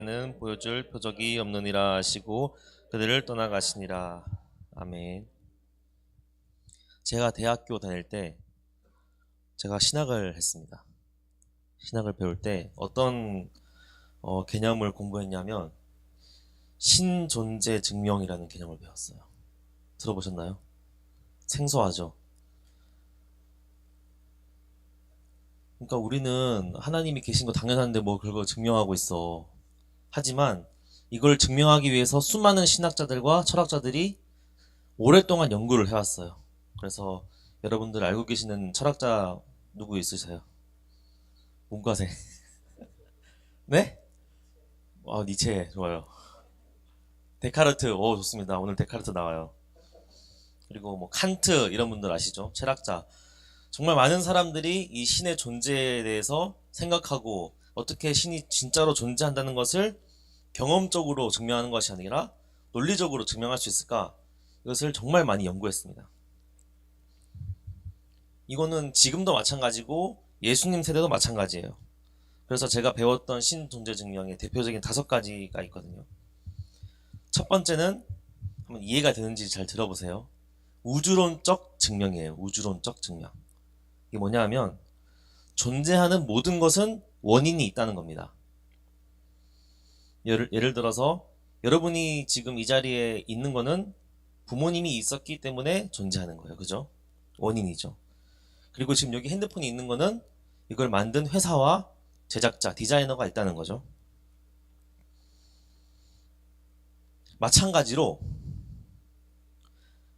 는 보여줄 표적이 없느니라 하시고 그들을 떠나가시니라. 아멘. 제가 대학교 다닐 때 제가 신학을 했습니다. 신학을 배울 때 어떤 개념을 공부했냐면 신존재 증명이라는 개념을 배웠어요. 들어보셨나요? 생소하죠? 그러니까 우리는 하나님이 계신 거 당연한데 뭐 그걸 증명하고 있어. 하지만 이걸 증명하기 위해서 수많은 신학자들과 철학자들이 오랫동안 연구를 해왔어요. 그래서 여러분들 알고 계시는 철학자 누구 있으세요? 문과생. 네? 니체 좋아요. 데카르트, 좋습니다. 오늘 데카르트 나와요. 그리고 뭐 칸트 이런 분들 아시죠? 철학자. 정말 많은 사람들이 이 신의 존재에 대해서 생각하고 어떻게 신이 진짜로 존재한다는 것을 경험적으로 증명하는 것이 아니라 논리적으로 증명할 수 있을까? 이것을 정말 많이 연구했습니다. 이거는 지금도 마찬가지고 예수님 세대도 마찬가지예요. 그래서 제가 배웠던 신존재 증명의 대표적인 5가지가 있거든요. 첫 번째는 한번 이해가 되는지 잘 들어보세요. 우주론적 증명이에요. 우주론적 증명. 이게 뭐냐 하면 존재하는 모든 것은 원인이 있다는 겁니다. 예를 들어서 여러분이 지금 이 자리에 있는 거는 부모님이 있었기 때문에 존재하는 거예요. 그죠? 원인이죠. 그리고 지금 여기 핸드폰이 있는 거는 이걸 만든 회사와 제작자, 디자이너가 있다는 거죠. 마찬가지로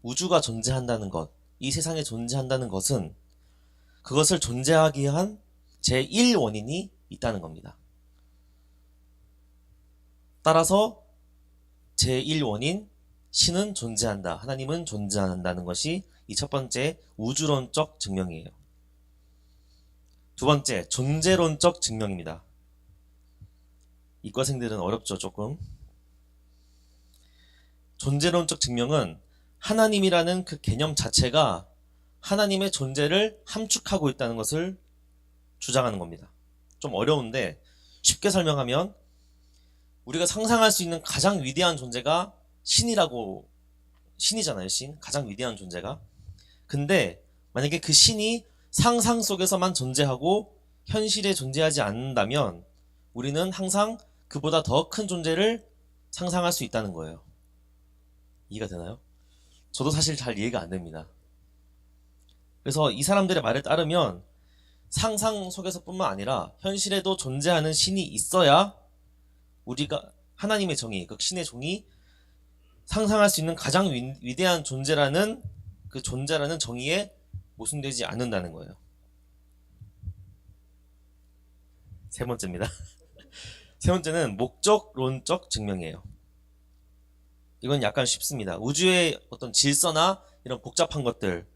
우주가 존재한다는 것, 이 세상에 존재한다는 것은 그것을 존재하게 한 제1원인이 있다는 겁니다. 따라서 제1원인 신은 존재한다, 하나님은 존재한다는 것이 이 첫 번째 우주론적 증명이에요. 두 번째 존재론적 증명입니다. 이과생들은 어렵죠, 조금. 존재론적 증명은 하나님이라는 그 개념 자체가 하나님의 존재를 함축하고 있다는 것을 주장하는 겁니다. 좀 어려운데 쉽게 설명하면 우리가 상상할 수 있는 가장 위대한 존재가 신이잖아요. 신. 가장 위대한 존재가. 근데 만약에 그 신이 상상 속에서만 존재하고 현실에 존재하지 않는다면 우리는 항상 그보다 더 큰 존재를 상상할 수 있다는 거예요. 이해가 되나요? 저도 사실 잘 이해가 안 됩니다. 그래서 이 사람들의 말에 따르면 상상 속에서뿐만 아니라 현실에도 존재하는 신이 있어야 우리가 하나님의 정의, 그 신의 종이 상상할 수 있는 가장 위대한 존재라는 그 존재라는 정의에 모순되지 않는다는 거예요. 세 번째입니다. 세 번째는 목적론적 증명이에요. 이건 약간 쉽습니다. 우주의 어떤 질서나 이런 복잡한 것들,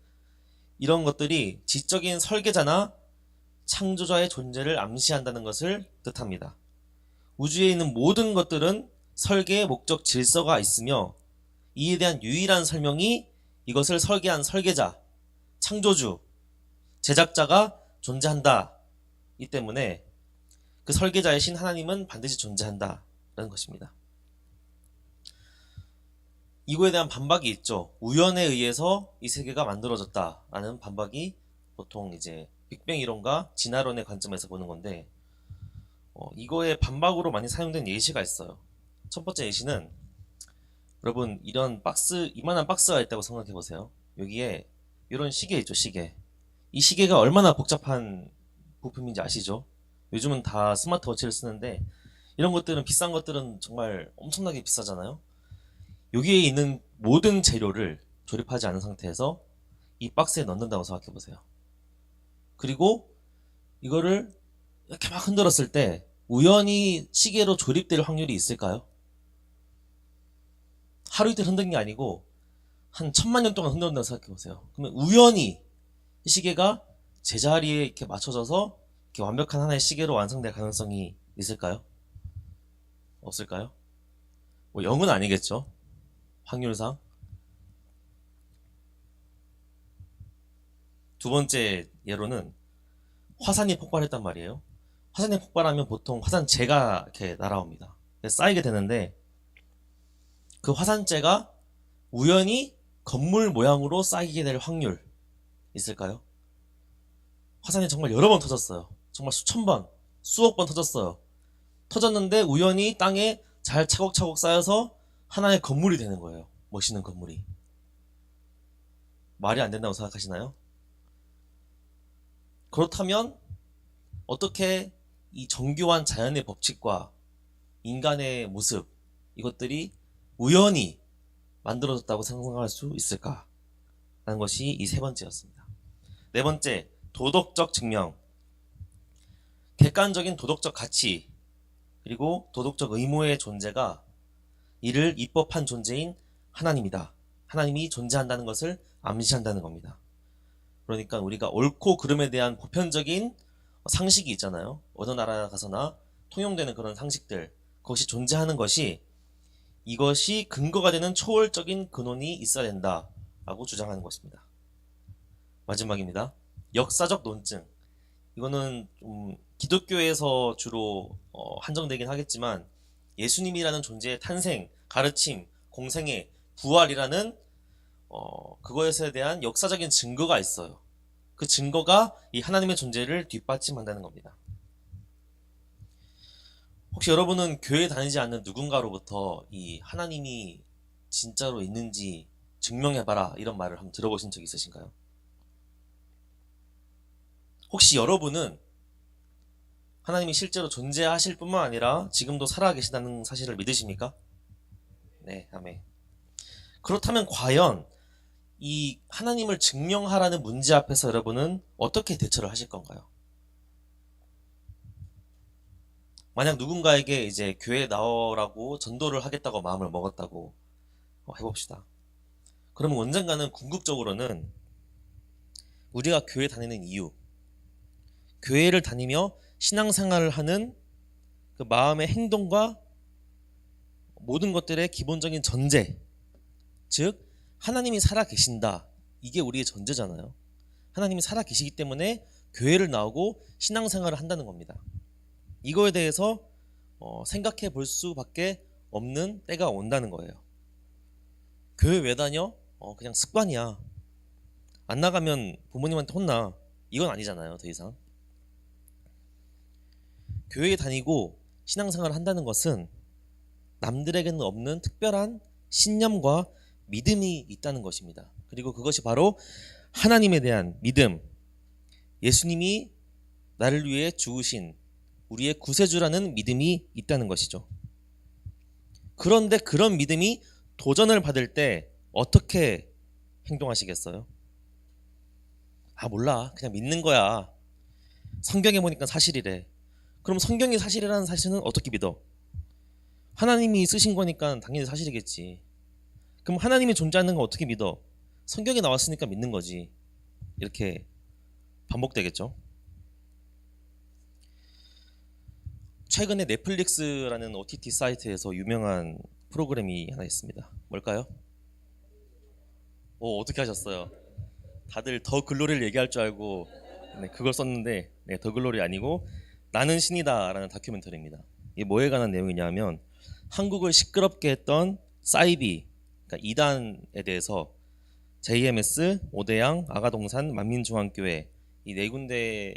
이런 것들이 지적인 설계자나 창조자의 존재를 암시한다는 것을 뜻합니다. 우주에 있는 모든 것들은 설계의 목적 질서가 있으며 이에 대한 유일한 설명이 이것을 설계한 설계자, 창조주, 제작자가 존재한다. 이 때문에 그 설계자의 신 하나님은 반드시 존재한다. 라는 것입니다. 이거에 대한 반박이 있죠. 우연에 의해서 이 세계가 만들어졌다. 라는 반박이 보통 이제 빅뱅 이론과 진화론의 관점에서 보는 건데, 이거에 반박으로 많이 사용된 예시가 있어요. 첫 번째 예시는 여러분 이런 박스, 이만한 박스가 있다고 생각해 보세요. 여기에 이런 시계 있죠, 시계. 이 시계가 얼마나 복잡한 부품인지 아시죠? 요즘은 다 스마트워치를 쓰는데 이런 것들은, 비싼 것들은 정말 엄청나게 비싸잖아요. 여기에 있는 모든 재료를 조립하지 않은 상태에서 이 박스에 넣는다고 생각해 보세요. 그리고 이거를 이렇게 막 흔들었을 때 우연히 시계로 조립될 확률이 있을까요? 하루 이틀 흔든 게 아니고 한 1000만 년 동안 흔들었다고 생각해 보세요. 그러면 우연히 이 시계가 제자리에 이렇게 맞춰져서 이렇게 완벽한 하나의 시계로 완성될 가능성이 있을까요? 없을까요? 뭐 0은 아니겠죠. 확률상. 두 번째 예로는 화산이 폭발했단 말이에요. 화산이 폭발하면 보통 화산재가 이렇게 날아옵니다. 쌓이게 되는데, 그 화산재가 우연히 건물 모양으로 쌓이게 될 확률 있을까요? 화산이 정말 여러 번 터졌어요. 정말 수천 번, 수억 번 터졌어요. 터졌는데 우연히 땅에 잘 차곡차곡 쌓여서 하나의 건물이 되는 거예요. 멋있는 건물이. 말이 안 된다고 생각하시나요? 그렇다면 어떻게 이 정교한 자연의 법칙과 인간의 모습, 이것들이 우연히 만들어졌다고 생각할 수 있을까? 라는 것이 이 세 번째였습니다. 네 번째, 도덕적 증명. 객관적인 도덕적 가치, 그리고 도덕적 의무의 존재가 이를 입법한 존재인 하나님이다. 하나님이 존재한다는 것을 암시한다는 겁니다. 그러니까 우리가 옳고 그름에 대한 보편적인 상식이 있잖아요. 어느 나라 가서나 통용되는 그런 상식들, 그것이 존재하는 것이, 이것이 근거가 되는 초월적인 근원이 있어야 된다라고 주장하는 것입니다. 마지막입니다. 역사적 논증. 이거는 좀 기독교에서 주로 한정되긴 하겠지만, 예수님이라는 존재의 탄생, 가르침, 공생애, 부활이라는 그것에 대한 역사적인 증거가 있어요. 그 증거가 이 하나님의 존재를 뒷받침한다는 겁니다. 혹시 여러분은 교회 다니지 않는 누군가로부터 이 하나님이 진짜로 있는지 증명해봐라 이런 말을 한번 들어보신 적 있으신가요? 혹시 여러분은 하나님이 실제로 존재하실 뿐만 아니라 지금도 살아계시다는 사실을 믿으십니까? 네, 아멘. 그렇다면 과연 이 하나님을 증명하라는 문제 앞에서 여러분은 어떻게 대처를 하실 건가요? 만약 누군가에게 이제 교회에 나오라고 전도를 하겠다고 마음을 먹었다고 해봅시다. 그러면 언젠가는 궁극적으로는 우리가 교회 다니는 이유, 교회를 다니며 신앙생활을 하는 그 마음의 행동과 모든 것들의 기본적인 전제, 즉 하나님이 살아계신다, 이게 우리의 전제잖아요. 하나님이 살아계시기 때문에 교회를 나오고 신앙생활을 한다는 겁니다. 이거에 대해서 생각해 볼 수밖에 없는 때가 온다는 거예요. 교회 왜 다녀? 그냥 습관이야. 안 나가면 부모님한테 혼나. 이건 아니잖아요, 더 이상. 교회에 다니고 신앙생활을 한다는 것은 남들에게는 없는 특별한 신념과 믿음이 있다는 것입니다. 그리고 그것이 바로 하나님에 대한 믿음, 예수님이 나를 위해 죽으신 우리의 구세주라는 믿음이 있다는 것이죠. 그런데 그런 믿음이 도전을 받을 때 어떻게 행동하시겠어요? 몰라. 그냥 믿는 거야. 성경에 보니까 사실이래. 그럼 성경이 사실이라는 사실은 어떻게 믿어? 하나님이 쓰신 거니까 당연히 사실이겠지. 그럼 하나님이 존재하는 거 어떻게 믿어? 성경에 나왔으니까 믿는 거지. 이렇게 반복되겠죠. 최근에 넷플릭스라는 OTT 사이트에서 유명한 프로그램이 하나 있습니다. 뭘까요? 어떻게 하셨어요? 다들 더 글로리를 얘기할 줄 알고 그걸 썼는데, 더 글로리 아니고 나는 신이다 라는 다큐멘터리입니다. 이게 뭐에 관한 내용이냐면, 한국을 시끄럽게 했던 사이비, 그러니까 이단에 대해서 JMS, 오대양, 아가동산, 만민중앙교회, 이 네 군데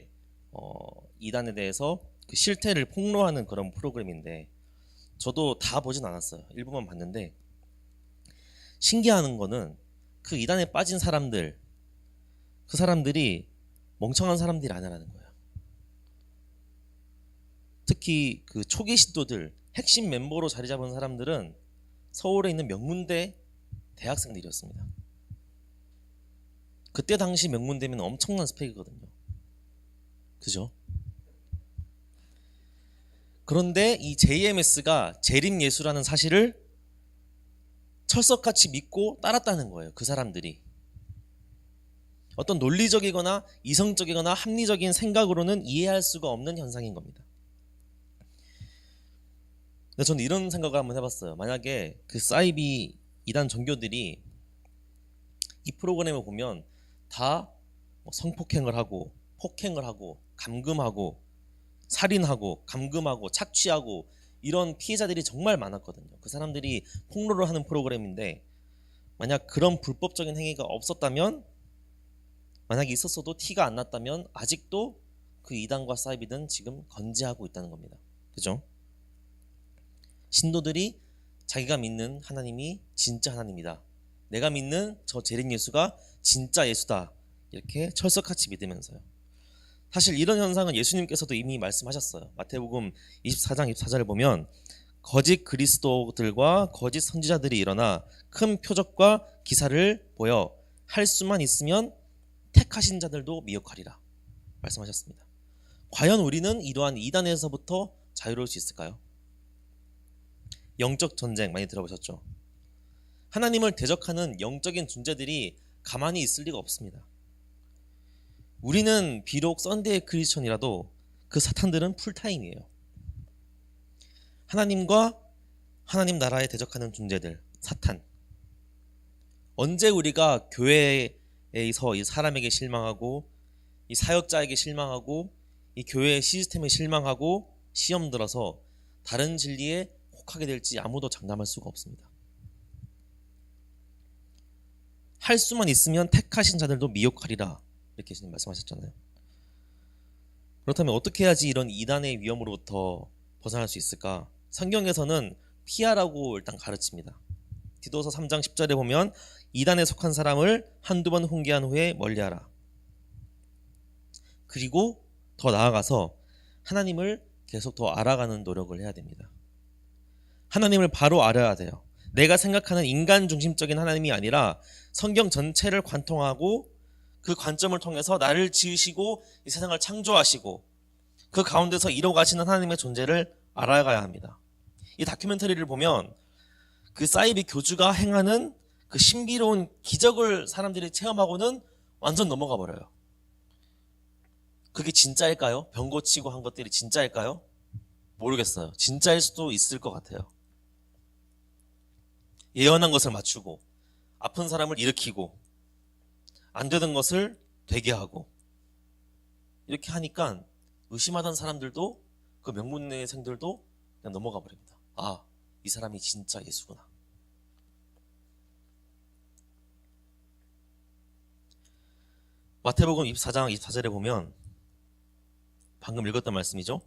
이단에 대해서 그 실태를 폭로하는 그런 프로그램인데, 저도 다 보진 않았어요. 일부만 봤는데, 신기한 거는 그 이단에 빠진 사람들, 그 사람들이 멍청한 사람들이 아니라는 거예요. 특히 그 초기 신도들, 핵심 멤버로 자리 잡은 사람들은 서울에 있는 명문대 대학생들이었습니다. 그때 당시 명문대면 엄청난 스펙이거든요. 그죠? 그런데 이 JMS가 재림예수라는 사실을 철석같이 믿고 따랐다는 거예요. 그 사람들이. 어떤 논리적이거나 이성적이거나 합리적인 생각으로는 이해할 수가 없는 현상인 겁니다. 근데 저는 이런 생각을 한번 해봤어요. 만약에 그 사이비 이단 종교들이 이 프로그램을 보면 다 성폭행을 하고, 폭행을 하고, 감금하고, 살인하고, 감금하고, 착취하고, 이런 피해자들이 정말 많았거든요. 그 사람들이 폭로를 하는 프로그램인데 만약 그런 불법적인 행위가 없었다면, 만약에 있었어도 티가 안 났다면 아직도 그 이단과 사이비는 지금 건재하고 있다는 겁니다. 그죠? 신도들이 자기가 믿는 하나님이 진짜 하나님이다, 내가 믿는 저 재림 예수가 진짜 예수다, 이렇게 철석같이 믿으면서요. 사실 이런 현상은 예수님께서도 이미 말씀하셨어요. 마태복음 24장 24절을 보면 거짓 그리스도들과 거짓 선지자들이 일어나 큰 표적과 기사를 보여 할 수만 있으면 택하신 자들도 미혹하리라 말씀하셨습니다. 과연 우리는 이러한 이단에서부터 자유로울 수 있을까요? 영적 전쟁 많이 들어보셨죠? 하나님을 대적하는 영적인 존재들이 가만히 있을 리가 없습니다. 우리는 비록 썬데이 크리스천이라도 그 사탄들은 풀타임이에요. 하나님과 하나님 나라에 대적하는 존재들, 사탄. 언제 우리가 교회에서 이 사람에게 실망하고 이 사역자에게 실망하고 이 교회의 시스템에 실망하고 시험 들어서 다른 진리에 혹하게 될지 아무도 장담할 수가 없습니다. 할 수만 있으면 택하신 자들도 미혹하리라, 이렇게 예수님 말씀하셨잖아요. 그렇다면 어떻게 해야지 이런 이단의 위험으로부터 벗어날 수 있을까? 성경에서는 피하라고 일단 가르칩니다. 디도서 3장 10절에 보면 이단에 속한 사람을 한두 번 훈계한 후에 멀리하라. 그리고 더 나아가서 하나님을 계속 더 알아가는 노력을 해야 됩니다. 하나님을 바로 알아야 돼요. 내가 생각하는 인간 중심적인 하나님이 아니라 성경 전체를 관통하고 그 관점을 통해서 나를 지으시고 이 세상을 창조하시고 그 가운데서 이뤄가시는 하나님의 존재를 알아가야 합니다. 이 다큐멘터리를 보면 그 사이비 교주가 행하는 그 신비로운 기적을 사람들이 체험하고는 완전 넘어가 버려요. 그게 진짜일까요? 병 고치고 한 것들이 진짜일까요? 모르겠어요. 진짜일 수도 있을 것 같아요. 예언한 것을 맞추고 아픈 사람을 일으키고 안 되던 것을 되게 하고 이렇게 하니까 의심하던 사람들도 그 명문대생들도 그냥 넘어가 버립니다. 아, 이 사람이 진짜 예수구나. 마태복음 24장 24절에 보면 방금 읽었던 말씀이죠.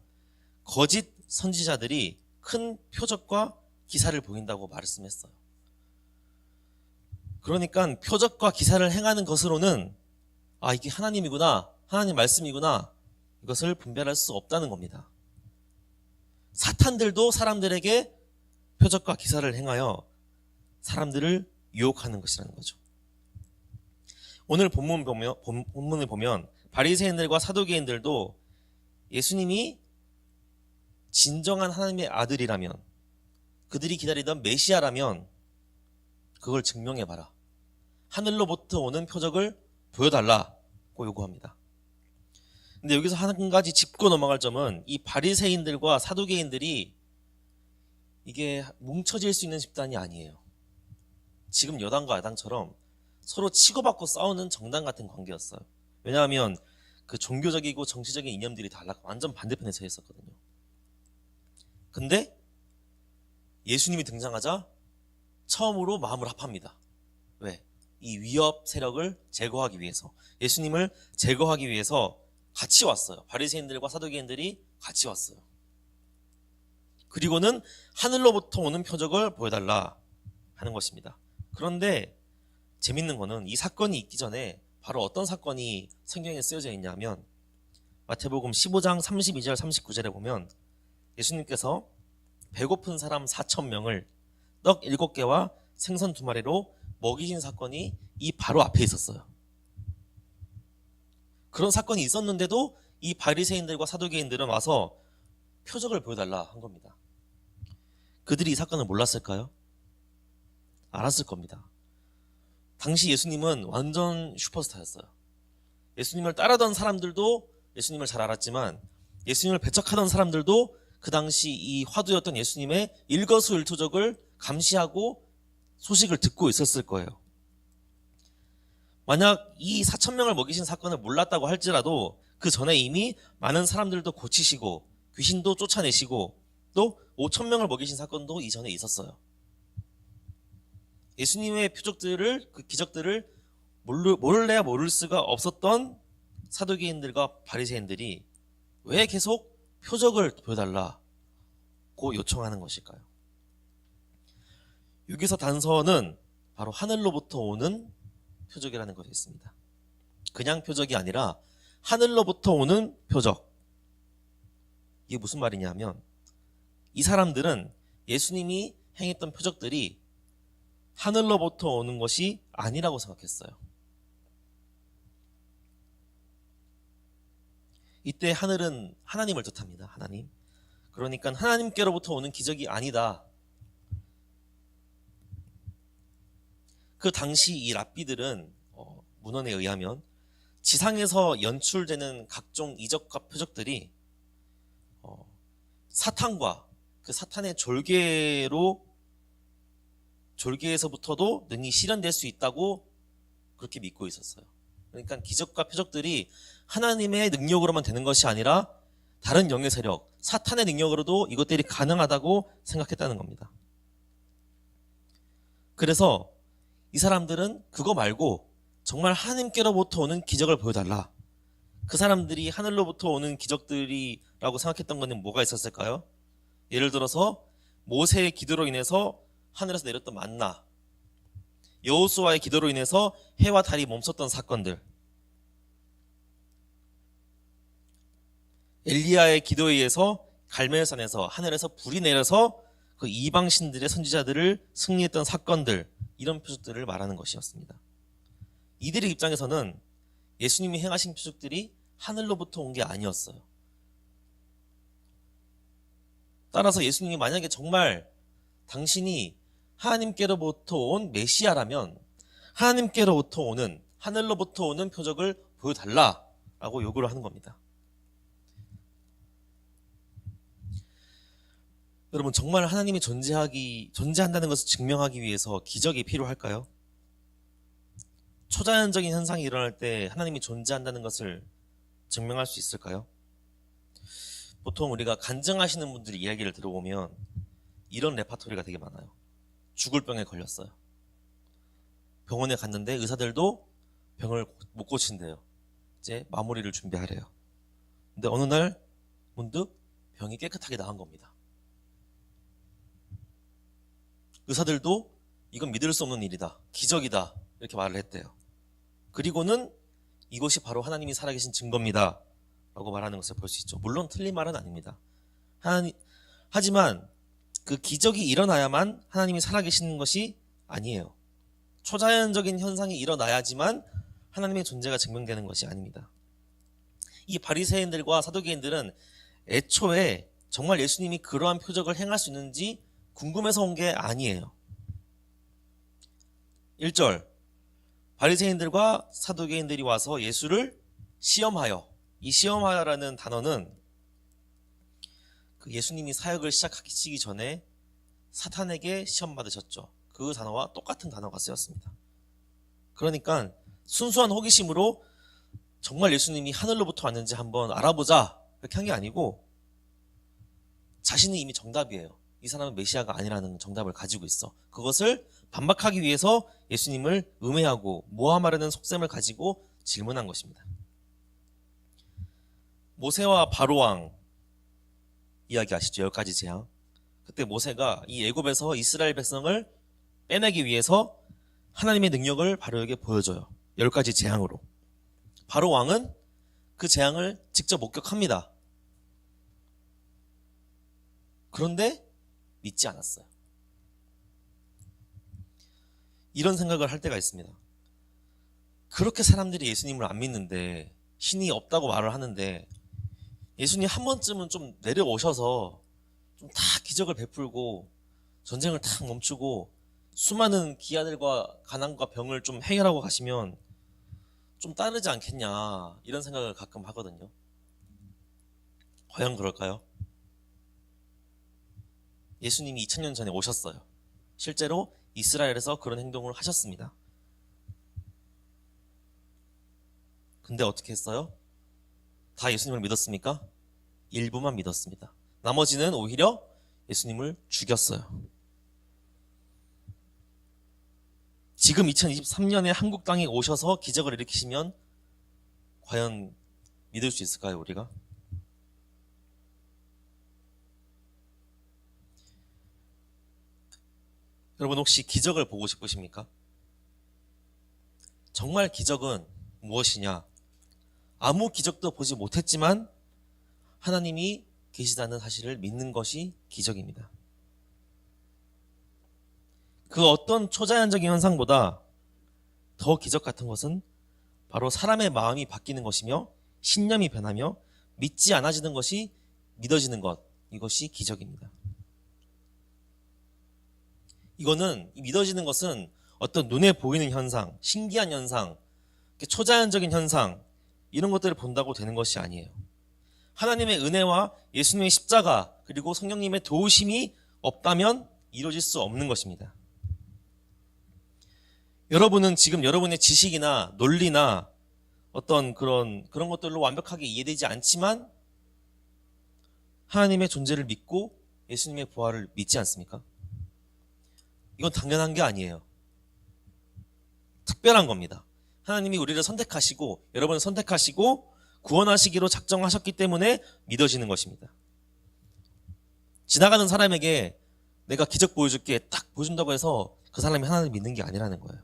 거짓 선지자들이 큰 표적과 기사를 보인다고 말씀했어요. 그러니까 표적과 기사를 행하는 것으로는 아, 이게 하나님이구나, 하나님 말씀이구나, 이것을 분별할 수 없다는 겁니다. 사탄들도 사람들에게 표적과 기사를 행하여 사람들을 유혹하는 것이라는 거죠. 오늘 본문을 보면 바리새인들과 사두개인들도 예수님이 진정한 하나님의 아들이라면, 그들이 기다리던 메시아라면 그걸 증명해봐라, 하늘로부터 오는 표적을 보여달라고 요구합니다. 근데 여기서 한 가지 짚고 넘어갈 점은 이 바리새인들과 사두개인들이 이게 뭉쳐질 수 있는 집단이 아니에요. 지금 여당과 야당처럼 서로 치고받고 싸우는 정당 같은 관계였어요. 왜냐하면 그 종교적이고 정치적인 이념들이 달라 완전 반대편에 서 있었거든요. 근데 예수님이 등장하자 처음으로 마음을 합합니다. 왜? 이 위협 세력을 제거하기 위해서, 예수님을 제거하기 위해서 같이 왔어요. 바리새인들과 사두개인들이 같이 왔어요. 그리고는 하늘로부터 오는 표적을 보여달라 하는 것입니다. 그런데 재밌는 거는 이 사건이 있기 전에 바로 어떤 사건이 성경에 쓰여져 있냐면 마태복음 15장 32절 39절에 보면 예수님께서 배고픈 사람 4,000명을 떡 7개와 생선 2마리로 먹이신 사건이 이 바로 앞에 있었어요. 그런 사건이 있었는데도 이 바리새인들과 사두개인들은 와서 표적을 보여달라 한 겁니다. 그들이 이 사건을 몰랐을까요? 알았을 겁니다. 당시 예수님은 완전 슈퍼스타였어요. 예수님을 따르던 사람들도 예수님을 잘 알았지만 예수님을 배척하던 사람들도 그 당시 이 화두였던 예수님의 일거수일투족을 감시하고 소식을 듣고 있었을 거예요. 만약 이 4,000명을 먹이신 사건을 몰랐다고 할지라도 그 전에 이미 많은 사람들도 고치시고 귀신도 쫓아내시고 또 5천 명을 먹이신 사건도 이전에 있었어요. 예수님의 표적들을, 그 기적들을 몰래 모를 수가 없었던 사두개인들과 바리새인들이 왜 계속 표적을 보여달라고 요청하는 것일까요? 여기서 단서는 바로 하늘로부터 오는 표적이라는 것이 있습니다. 그냥 표적이 아니라 하늘로부터 오는 표적. 이게 무슨 말이냐면 이 사람들은 예수님이 행했던 표적들이 하늘로부터 오는 것이 아니라고 생각했어요. 이때 하늘은 하나님을 뜻합니다. 하나님. 그러니까 하나님께로부터 오는 기적이 아니다. 그 당시 이 랍비들은 문헌에 의하면 지상에서 연출되는 각종 이적과 표적들이 사탄과 그 사탄의 졸개에서부터도 능히 실현될 수 있다고 그렇게 믿고 있었어요. 그러니까 기적과 표적들이 하나님의 능력으로만 되는 것이 아니라 다른 영의 세력, 사탄의 능력으로도 이것들이 가능하다고 생각했다는 겁니다. 그래서 이 사람들은 그거 말고 정말 하나님께로부터 오는 기적을 보여달라. 그 사람들이 하늘로부터 오는 기적들이라고 생각했던 것은 뭐가 있었을까요? 예를 들어서 모세의 기도로 인해서 하늘에서 내렸던 만나, 여호수아의 기도로 인해서 해와 달이 멈췄던 사건들, 엘리야의 기도에 의해서 갈멜산에서 하늘에서 불이 내려서 그 이방신들의 선지자들을 승리했던 사건들, 이런 표적들을 말하는 것이었습니다. 이들의 입장에서는 예수님이 행하신 표적들이 하늘로부터 온 게 아니었어요. 따라서 예수님이 만약에 정말 당신이 하나님께로부터 온 메시아라면 하나님께로부터 오는, 하늘로부터 오는 표적을 보여달라라고 요구를 하는 겁니다. 여러분, 정말 하나님이 존재한다는 것을 증명하기 위해서 기적이 필요할까요? 초자연적인 현상이 일어날 때 하나님이 존재한다는 것을 증명할 수 있을까요? 보통 우리가 간증하시는 분들의 이야기를 들어보면 이런 레파토리가 되게 많아요. 죽을 병에 걸렸어요. 병원에 갔는데 의사들도 병을 못 고친대요. 이제 마무리를 준비하래요. 근데 어느 날 문득 병이 깨끗하게 나은 겁니다. 의사들도 이건 믿을 수 없는 일이다, 기적이다, 이렇게 말을 했대요. 그리고는 이것이 바로 하나님이 살아계신 증거입니다 라고 말하는 것을 볼 수 있죠. 물론 틀린 말은 아닙니다. 하지만 그 기적이 일어나야만 하나님이 살아계시는 것이 아니에요. 초자연적인 현상이 일어나야지만 하나님의 존재가 증명되는 것이 아닙니다. 이 바리새인들과 사두개인들은 애초에 정말 예수님이 그러한 표적을 행할 수 있는지 궁금해서 온 게 아니에요. 1절, 바리새인들과 사두개인들이 와서 예수를 시험하여, 이 시험하여라는 단어는 그 예수님이 사역을 시작하시기 전에 사탄에게 시험 받으셨죠. 그 단어와 똑같은 단어가 쓰였습니다. 그러니까 순수한 호기심으로 정말 예수님이 하늘로부터 왔는지 한번 알아보자, 이렇게 한 게 아니고 자신이 이미 정답이에요. 이 사람은 메시아가 아니라는 정답을 가지고 있어. 그것을 반박하기 위해서 예수님을 음해하고 모함하려는 속셈을 가지고 질문한 것입니다. 모세와 바로왕 이야기 아시죠? 10가지 재앙. 그때 모세가 이 애굽에서 이스라엘 백성을 빼내기 위해서 하나님의 능력을 바로에게 보여줘요. 10가지 재앙으로. 바로왕은 그 재앙을 직접 목격합니다. 그런데 믿지 않았어요. 이런 생각을 할 때가 있습니다. 그렇게 사람들이 예수님을 안 믿는데, 신이 없다고 말을 하는데, 예수님 한 번쯤은 좀 내려오셔서 좀 다 기적을 베풀고 전쟁을 탁 멈추고 수많은 기아들과 가난과 병을 좀 해결하고 가시면 좀 따르지 않겠냐, 이런 생각을 가끔 하거든요. 과연 그럴까요? 예수님이 2000년 전에 오셨어요. 실제로 이스라엘에서 그런 행동을 하셨습니다. 근데 어떻게 했어요? 다 예수님을 믿었습니까? 일부만 믿었습니다. 나머지는 오히려 예수님을 죽였어요. 지금 2023년에 한국 땅에 오셔서 기적을 일으키시면 과연 믿을 수 있을까요, 우리가? 여러분 혹시 기적을 보고 싶으십니까? 정말 기적은 무엇이냐? 아무 기적도 보지 못했지만 하나님이 계시다는 사실을 믿는 것이 기적입니다. 그 어떤 초자연적인 현상보다 더 기적 같은 것은 바로 사람의 마음이 바뀌는 것이며 신념이 변하며 믿지 않아지는 것이 믿어지는 것, 이것이 기적입니다. 이거는 믿어지는 것은 어떤 눈에 보이는 현상, 신기한 현상, 초자연적인 현상 이런 것들을 본다고 되는 것이 아니에요. 하나님의 은혜와 예수님의 십자가 그리고 성령님의 도우심이 없다면 이루어질 수 없는 것입니다. 여러분은 지금 여러분의 지식이나 논리나 어떤 그런 것들로 완벽하게 이해되지 않지만 하나님의 존재를 믿고 예수님의 부활을 믿지 않습니까? 이건 당연한 게 아니에요. 특별한 겁니다. 하나님이 우리를 선택하시고 여러분을 선택하시고 구원하시기로 작정하셨기 때문에 믿어지는 것입니다. 지나가는 사람에게 내가 기적 보여줄게 딱 보여준다고 해서 그 사람이 하나님을 믿는 게 아니라는 거예요.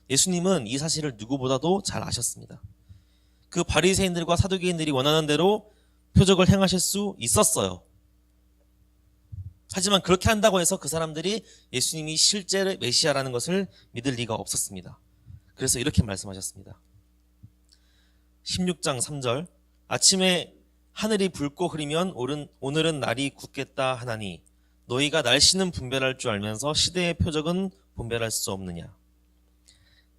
예수님은 이 사실을 누구보다도 잘 아셨습니다. 그 바리새인들과 사두개인들이 원하는 대로 표적을 행하실 수 있었어요. 하지만 그렇게 한다고 해서 그 사람들이 예수님이 실제 메시아라는 것을 믿을 리가 없었습니다. 그래서 이렇게 말씀하셨습니다. 16장 3절 아침에 하늘이 붉고 흐리면 오늘은 날이 굳겠다 하나니 너희가 날씨는 분별할 줄 알면서 시대의 표적은 분별할 수 없느냐.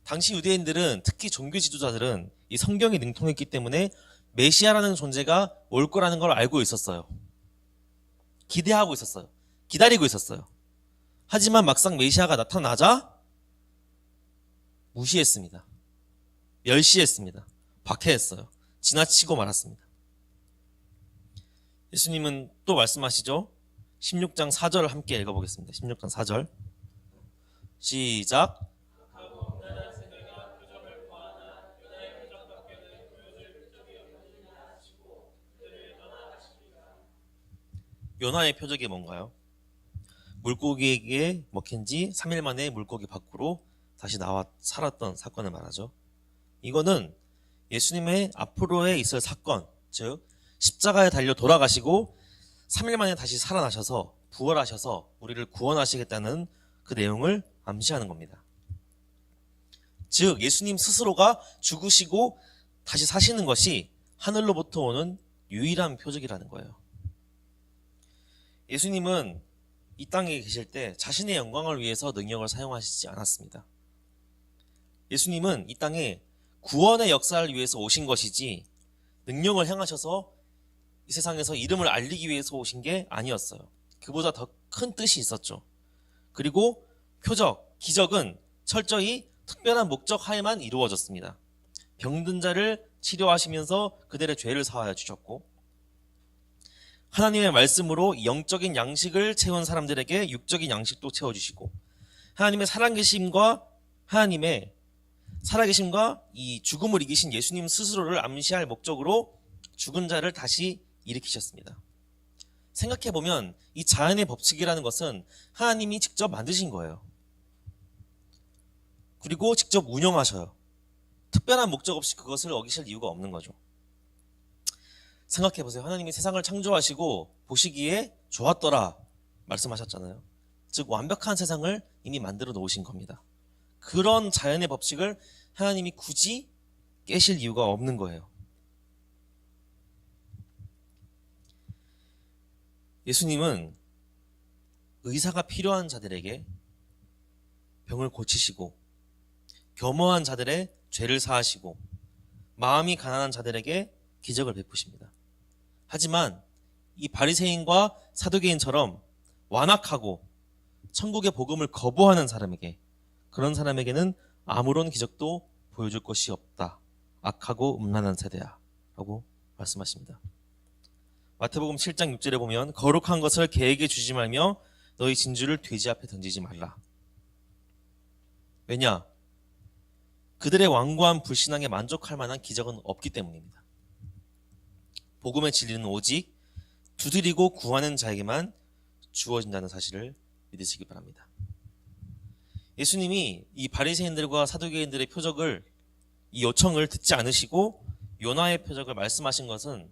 당시 유대인들은 특히 종교 지도자들은 이 성경이 능통했기 때문에 메시아라는 존재가 올 거라는 걸 알고 있었어요. 기대하고 있었어요. 기다리고 있었어요. 하지만 막상 메시아가 나타나자 무시했습니다. 멸시했습니다. 박해했어요. 지나치고 말았습니다. 예수님은 또 말씀하시죠. 16장 4절을 함께 읽어보겠습니다. 16장 4절 시작. 요나의 표적이 뭔가요? 물고기에게 먹힌 지 3일 만에 물고기 밖으로 다시 나와 살았던 사건을 말하죠. 이거는 예수님의 앞으로에 있을 사건, 즉 십자가에 달려 돌아가시고 3일 만에 다시 살아나셔서 부활하셔서 우리를 구원하시겠다는 그 내용을 암시하는 겁니다. 즉 예수님 스스로가 죽으시고 다시 사시는 것이 하늘로부터 오는 유일한 표적이라는 거예요. 예수님은 이 땅에 계실 때 자신의 영광을 위해서 능력을 사용하시지 않았습니다. 예수님은 이 땅에 구원의 역사를 위해서 오신 것이지 능력을 행하셔서 이 세상에서 이름을 알리기 위해서 오신 게 아니었어요. 그보다 더 큰 뜻이 있었죠. 그리고 표적, 기적은 철저히 특별한 목적 하에만 이루어졌습니다. 병든 자를 치료하시면서 그들의 죄를 사하여 주셨고 하나님의 말씀으로 영적인 양식을 채운 사람들에게 육적인 양식도 채워주시고 하나님의 살아계심과 이 죽음을 이기신 예수님 스스로를 암시할 목적으로 죽은 자를 다시 일으키셨습니다. 생각해보면 이 자연의 법칙이라는 것은 하나님이 직접 만드신 거예요. 그리고 직접 운영하셔요. 특별한 목적 없이 그것을 어기실 이유가 없는 거죠. 생각해보세요. 하나님이 세상을 창조하시고 보시기에 좋았더라 말씀하셨잖아요. 즉 완벽한 세상을 이미 만들어 놓으신 겁니다. 그런 자연의 법칙을 하나님이 굳이 깨실 이유가 없는 거예요. 예수님은 의사가 필요한 자들에게 병을 고치시고 겸허한 자들의 죄를 사하시고 마음이 가난한 자들에게 기적을 베푸십니다. 하지만 이 바리새인과 사두개인처럼 완악하고 천국의 복음을 거부하는 사람에게 그런 사람에게는 아무런 기적도 보여줄 것이 없다. 악하고 음란한 세대야 라고 말씀하십니다. 마태복음 7장 6절에 보면 거룩한 것을 개에게 주지 말며 너희 진주를 돼지 앞에 던지지 말라. 왜냐? 그들의 완고한 불신앙에 만족할 만한 기적은 없기 때문입니다. 복음의 진리는 오직 두드리고 구하는 자에게만 주어진다는 사실을 믿으시기 바랍니다. 예수님이 이 바리새인들과 사두개인들의 표적을, 이 요청을 듣지 않으시고 요나의 표적을 말씀하신 것은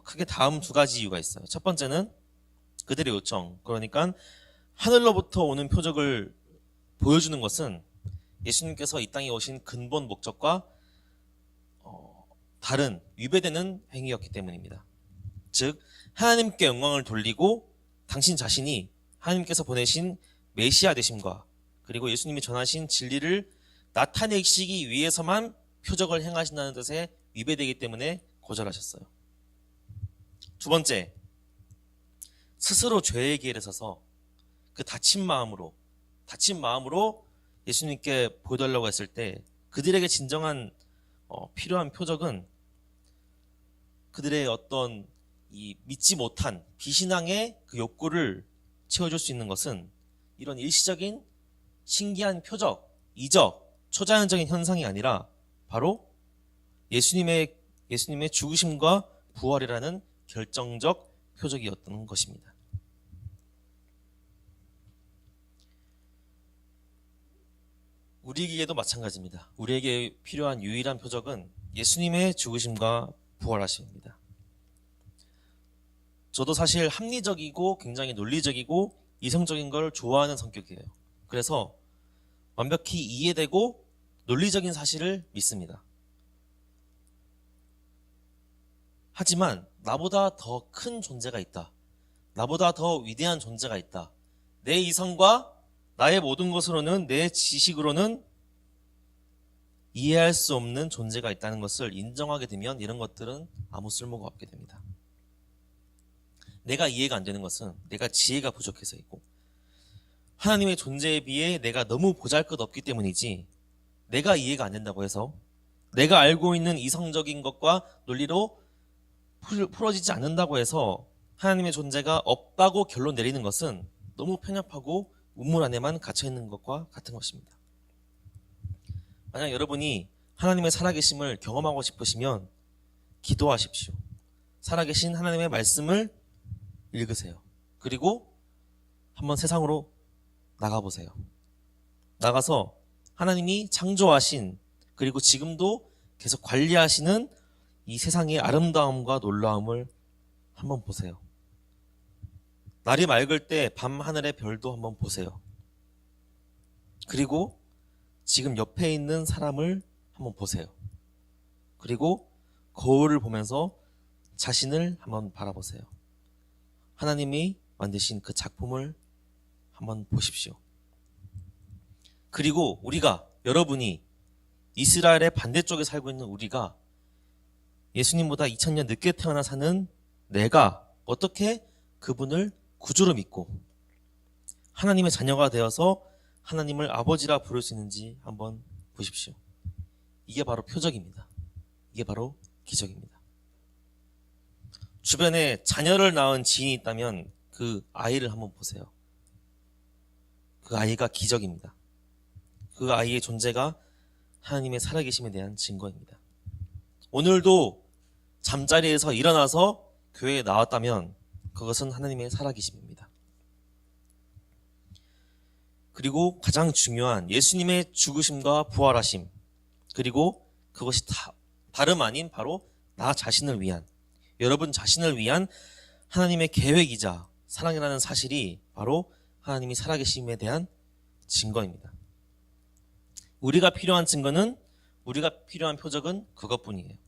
크게 다음 두 가지 이유가 있어요. 첫 번째는 그들의 요청, 그러니까 하늘로부터 오는 표적을 보여주는 것은 예수님께서 이 땅에 오신 근본 목적과 다른 위배되는 행위였기 때문입니다. 즉 하나님께 영광을 돌리고 당신 자신이 하나님께서 보내신 메시아 되심과 그리고 예수님이 전하신 진리를 나타내시기 위해서만 표적을 행하신다는 뜻에 위배되기 때문에 거절하셨어요. 두 번째, 스스로 죄의 길에 서서 그 다친 마음으로 예수님께 보여달라고 했을 때 그들에게 진정한 필요한 표적은 그들의 어떤 이 믿지 못한 비신앙의 그 욕구를 채워줄 수 있는 것은 이런 일시적인 신기한 표적, 이적, 초자연적인 현상이 아니라 바로 예수님의 죽으심과 부활이라는 결정적 표적이었던 것입니다. 우리에게도 마찬가지입니다. 우리에게 필요한 유일한 표적은 예수님의 죽으심과 부활하심입니다. 저도 사실 합리적이고 굉장히 논리적이고 이성적인 걸 좋아하는 성격이에요. 그래서 완벽히 이해되고 논리적인 사실을 믿습니다. 하지만 나보다 더 큰 존재가 있다. 나보다 더 위대한 존재가 있다. 내 이성과 나의 모든 것으로는, 내 지식으로는 이해할 수 없는 존재가 있다는 것을 인정하게 되면 이런 것들은 아무 쓸모가 없게 됩니다. 내가 이해가 안 되는 것은 내가 지혜가 부족해서이고 하나님의 존재에 비해 내가 너무 보잘것없기 때문이지, 내가 이해가 안 된다고 해서 내가 알고 있는 이성적인 것과 논리로 풀어지지 않는다고 해서 하나님의 존재가 없다고 결론 내리는 것은 너무 편협하고 우물 안에만 갇혀있는 것과 같은 것입니다. 만약 여러분이 하나님의 살아계심을 경험하고 싶으시면 기도하십시오. 살아계신 하나님의 말씀을 읽으세요. 그리고 한번 세상으로 나가보세요. 나가서 하나님이 창조하신, 그리고 지금도 계속 관리하시는 이 세상의 아름다움과 놀라움을 한번 보세요. 날이 맑을 때 밤 하늘의 별도 한번 보세요. 그리고 지금 옆에 있는 사람을 한번 보세요. 그리고 거울을 보면서 자신을 한번 바라보세요. 하나님이 만드신 그 작품을 한번 보십시오. 그리고 여러분이 이스라엘의 반대쪽에 살고 있는 우리가 예수님보다 2000년 늦게 태어나 사는 내가 어떻게 그분을 구주로 믿고 하나님의 자녀가 되어서 하나님을 아버지라 부를 수 있는지 한번 보십시오. 이게 바로 표적입니다. 이게 바로 기적입니다. 주변에 자녀를 낳은 지인이 있다면 그 아이를 한번 보세요. 그 아이가 기적입니다. 그 아이의 존재가 하나님의 살아계심에 대한 증거입니다. 오늘도 잠자리에서 일어나서 교회에 나왔다면 그것은 하나님의 살아계심입니다. 그리고 가장 중요한 예수님의 죽으심과 부활하심, 그리고 그것이 다름 아닌 바로 나 자신을 위한, 여러분 자신을 위한 하나님의 계획이자 사랑이라는 사실이 바로 하나님이 살아계심에 대한 증거입니다. 우리가 필요한 증거는, 우리가 필요한 표적은 그것뿐이에요.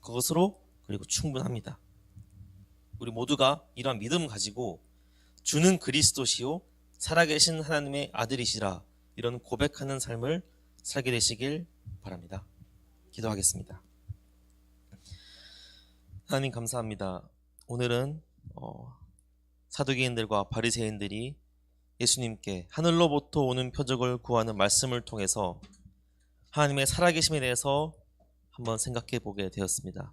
그것으로 그리고 충분합니다. 우리 모두가 이러한 믿음 가지고 주는 그리스도시요 살아계신 하나님의 아들이시라, 이런 고백하는 삶을 살게 되시길 바랍니다. 기도하겠습니다. 하나님 감사합니다. 오늘은 사두개인들과 바리새인들이 예수님께 하늘로부터 오는 표적을 구하는 말씀을 통해서 하나님의 살아계심에 대해서 한번 생각해 보게 되었습니다.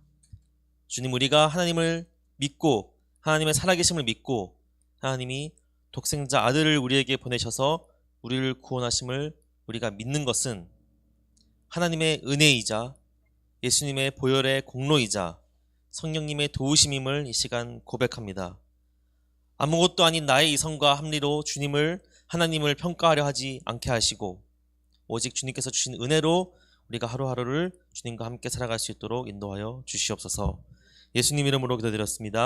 주님, 우리가 하나님을 믿고 하나님의 살아계심을 믿고 하나님이 독생자 아들을 우리에게 보내셔서 우리를 구원하심을 우리가 믿는 것은 하나님의 은혜이자 예수님의 보혈의 공로이자 성령님의 도우심임을 이 시간 고백합니다. 아무것도 아닌 나의 이성과 합리로 하나님을 평가하려 하지 않게 하시고 오직 주님께서 주신 은혜로 우리가 하루하루를 주님과 함께 살아갈 수 있도록 인도하여 주시옵소서. 예수님 이름으로 기도드렸습니다.